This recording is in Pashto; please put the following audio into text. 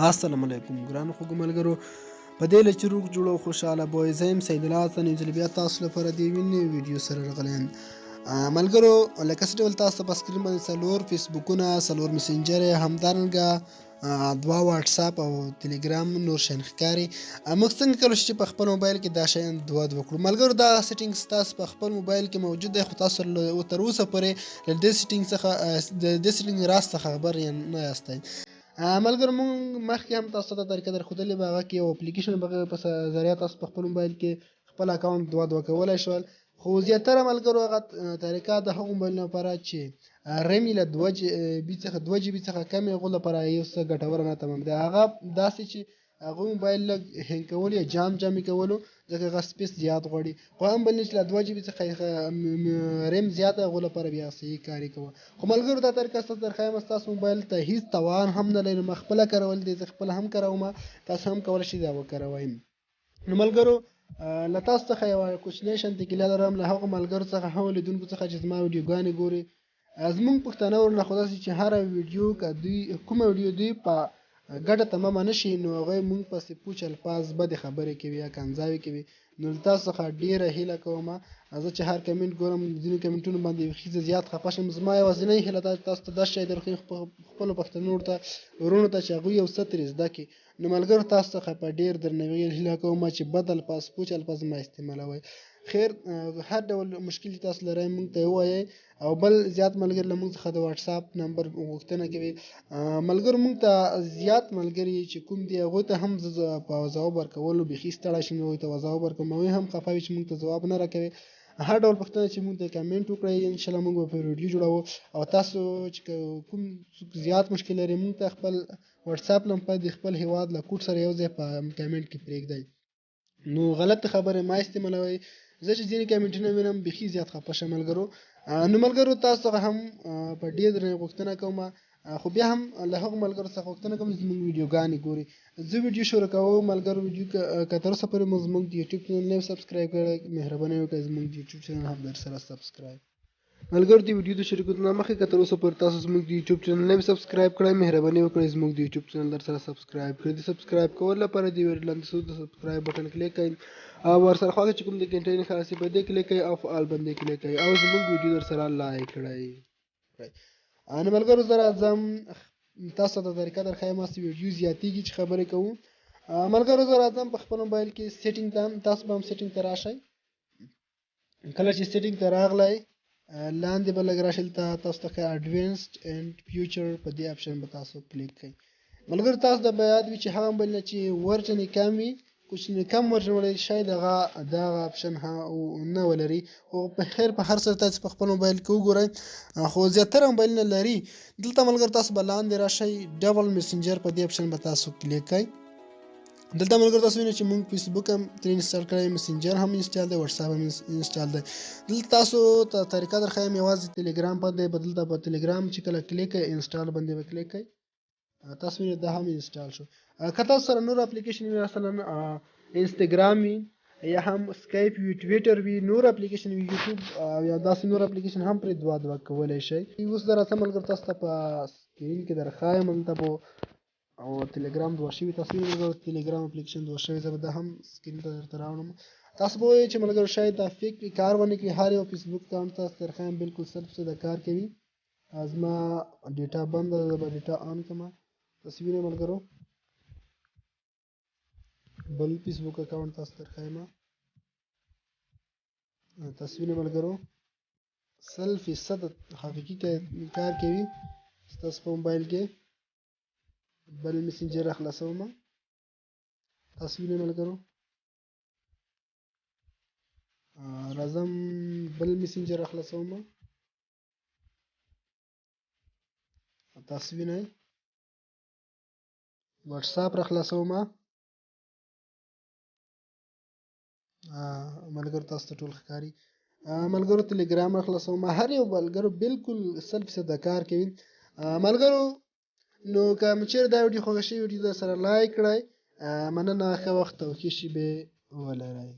السلام علیکم ګرانو خوږو ملګرو په دې له چې روغ جوړ او خوشحاله بوی زه یم سید الله حسن یو ځل بیا تاسو لپاره د یوې نوې ویډیو سره راغلی یم ملګرو لکه څه ډول تاسو ته په سکرین باندې څلور فیسبوکونه څلور مسنجر همدارنګه دوه واټساپ او تلیګرام نور شیان ښکاري موږ څنګه کولی شو چې په خپل موبایل کې دا شیان دوه کړو ملګرو دا سیټینګز تاسو په خپل موبایل کې موجود دی خو تاسو تر اوسه پورې له دې سیټینګ څخه د دې سیټینګ راز څخه خبر نه یاستئ ملګرو مونږ مخکې هم تاسو ته طریقه درښودلې به هغه کې یو اپلیکیشن په ذریعه تاسو په خپل موبایل کې خپل اکاونټ دوه کولی شول خو زیاتره ملګرو هغه طریقه د هغو موبایلونو لپاره چې ریم یې له 2 جی بي څخه کم یې هغو لپاره یو څه ګټوره نه تمام دی هغه داسې چې هغوی موبایل لږ هینګ کول یا جام یې کولو ځکه هغه سپیس زیات غواړي خو هم بل نه چې له 2 جی بي څخه ریم زیاته هغو لپاره بیا صحیح کار یې کوه خو ملګرو دا طریقه ستاسو درښایم ستاسو موبایل ته هیڅ توان هم نه لري ما خپله کارول دي زه خپله هم کاروم تاسو هم کولی شئ دا وکاروئ نو ملګرو له تاسو څخه یوه کوچنۍ شانتې ګیله لرم له هغو ملګرو څخه هغو لیدونکو څخه چې زما ویډیوګانې ګوري زموږ پښتانه ورنه خو داسې چې هره ویډیو که دوی کومه ویډیو دوی په ګډه تمامه نه شي نو هغوی موږ پسې پوچ الفاظ بدې خبرې کوي یا کنځاوې کوي نو له تاسو څخه ډېره هیله کوم زه چې هر کمنټ ګورم ځینو کمنټونو باندې بیخي زه زیات خفه شم زما یوازینۍ هیله دا چې تاسو ته دا شی درښیم خپلو پښتنو ته ورونو ته چې هغوی یو څه ترې زده کړي نو ملګرو تاسو څخه په ډېر درناوي هیله کوم چې بد الفاظ پوچ الفاظ مه استعمالوئ خیر هر ډول مشکل چې تاسو لرئ موږ ته ووایئ او بل زیات ملګري له موږ څخه د واټساپ نمبر غوښتنه کوي ملګرو موږ ته زیات ملګري چې کوم دي هغوی ته هم زه په ځواب ورکولو بیخي ستړی شم هغوی ته ځواب ورکوم هغوی هم خفه وي چې موږ ته ځواب نه راکوي هر ډول پوښتنه چې موږ ته کمنټ وکړئ انشاءالله موږ به په ویډیو جوړوو او تاسو چې کوم څوک زیات مشکل لري موږ ته خپل واټساپ نمبر د خپل هیواد له کوډ سره یو ځای په کمنټ کې پرېږدئ نو غلط خبرې ما استعمالوئ زه چې ځینې کمنټونه وینم بیخي زیات خفه شم ملګرو نو ملګرو تاسو څخه هم په ډېر درنه غوښتنه کوم خو بیا هم له هغو ملګرو څخه غوښتنه کوم چې زموږ ویډیوګانې ګوري زه ویډیو شروع کوم ملګرو ویډیو که تر اوسه پورې مو زموږ د یوټیوب چینل نه سبسکرایب کړی مهرباني وکړئ زموږ د یوټیوب چینل هم درسره سبسکرایب ملګرو د ویډیو د شروع کېدو نه مخکې که تر اوسه پورې تاسو زموږ د یوټیوب چینل نه سبسکرایب کړی مهرباني وکړئ زموږ د یوټیوب چینل درسره سبسکرایب کړئ د سبسکرایب کولو لپاره د ویډیو لاندې د سبسکرایب بټن کلیک کړئ او ورسره خواږه چې کوم د ګنټۍ نښه راسي په دې کلیک کړئ او فعال باندې کلیک کړئ او زموږ ویډیو درسره لایک کړئ نو ملګرو زه راځم تاسو ته طریقه درښایم چې ویډیو زیاتېږي چې خبرې کوو ملګرو زه راځم په خپل موبایل کې سیټینګ ته تاسو به هم سیټینګ ته راشئ کله چې سیټینګ ته راغلی لاندې به لږ راشئ دلته تاسو ته ښایي اډوانسډ اینډ فیوچر په دې اپشن به تاسو کلیک کړئ ملګرو تاسو ته به یاد وي چې هغه موبایلونه چې ورژن یې کم وي کوچنی کم ورژن ولري شاید دغه اپشن نه ولري خو په خیر په هر صورت تاسو په خپل موبایل کې وګورئ خو زیاتره موبایلونه لري دلته ملګرو تاسو به لاندې راشئ ډبل مسنجر په دې اپشن به تاسو کلیک کړئ دلته ملګرو تاسو وینئ چې موږ فیسبوک هم ترې انسټال کړی مسنجر هم انسټال دی واټساپ هم انسټال دی دلته تاسو ته طریقه درښایم یوازې تلیګرام باندې به دلته په تلیګرام چې کله کلیک کړئ انسټال باندې به کلیک کړئ تاسو وینئ دا هم انسټال شو که تاسو سره نور اپلیکیشن وي مثلا انسټاګرام وي یا هم سکایپ وي ټویټر وي نور اپلیکیشن وي یوټیوب یا داسې نور اپلیکیشن هم پرې دوه کولی شئ اوس زه راځم ملګرو تاسو ته په سکرین کې درښایم دلته به او تلیګرام دوه شوي تاسو وینئ ملګرو تلیګرام اپلیکیشن دوه شوی زه به دا هم سکرین ته درته راوړم تاسو به ووایئ چې ملګرو شاید دا فیک کار ونه کړي هر یو فیسبوک اکاونټ تاسو ته درښایم بلکل صرف څه د کار کوي زما ډیټا بنده ده زه به ډیټا آن کړم تاسو وینئ ملګرو بل فیسبوک اکاونټ تاسو ته درښایم تاسو وینئ ملګرو 100% حقیقي کار کوي ستاسو په موبایل کې بل مسنجر راخلاصوم تاسو وینئ ملګرو راځم بل مسنجر راخلاصوم تاسو وینئ واټساپ راخلاصوم ملګرو تاسو ته ټول ښکاري ملګرو تلیګرام راخلاصوم هر یو ملګرو بالکل 100% کار کوي ملګرو نو که مو چیرې دا ویډیو خوښه شوې ویډیو درسره لایک کړئ مننه ښه وخت او ښې شېبې ولرئ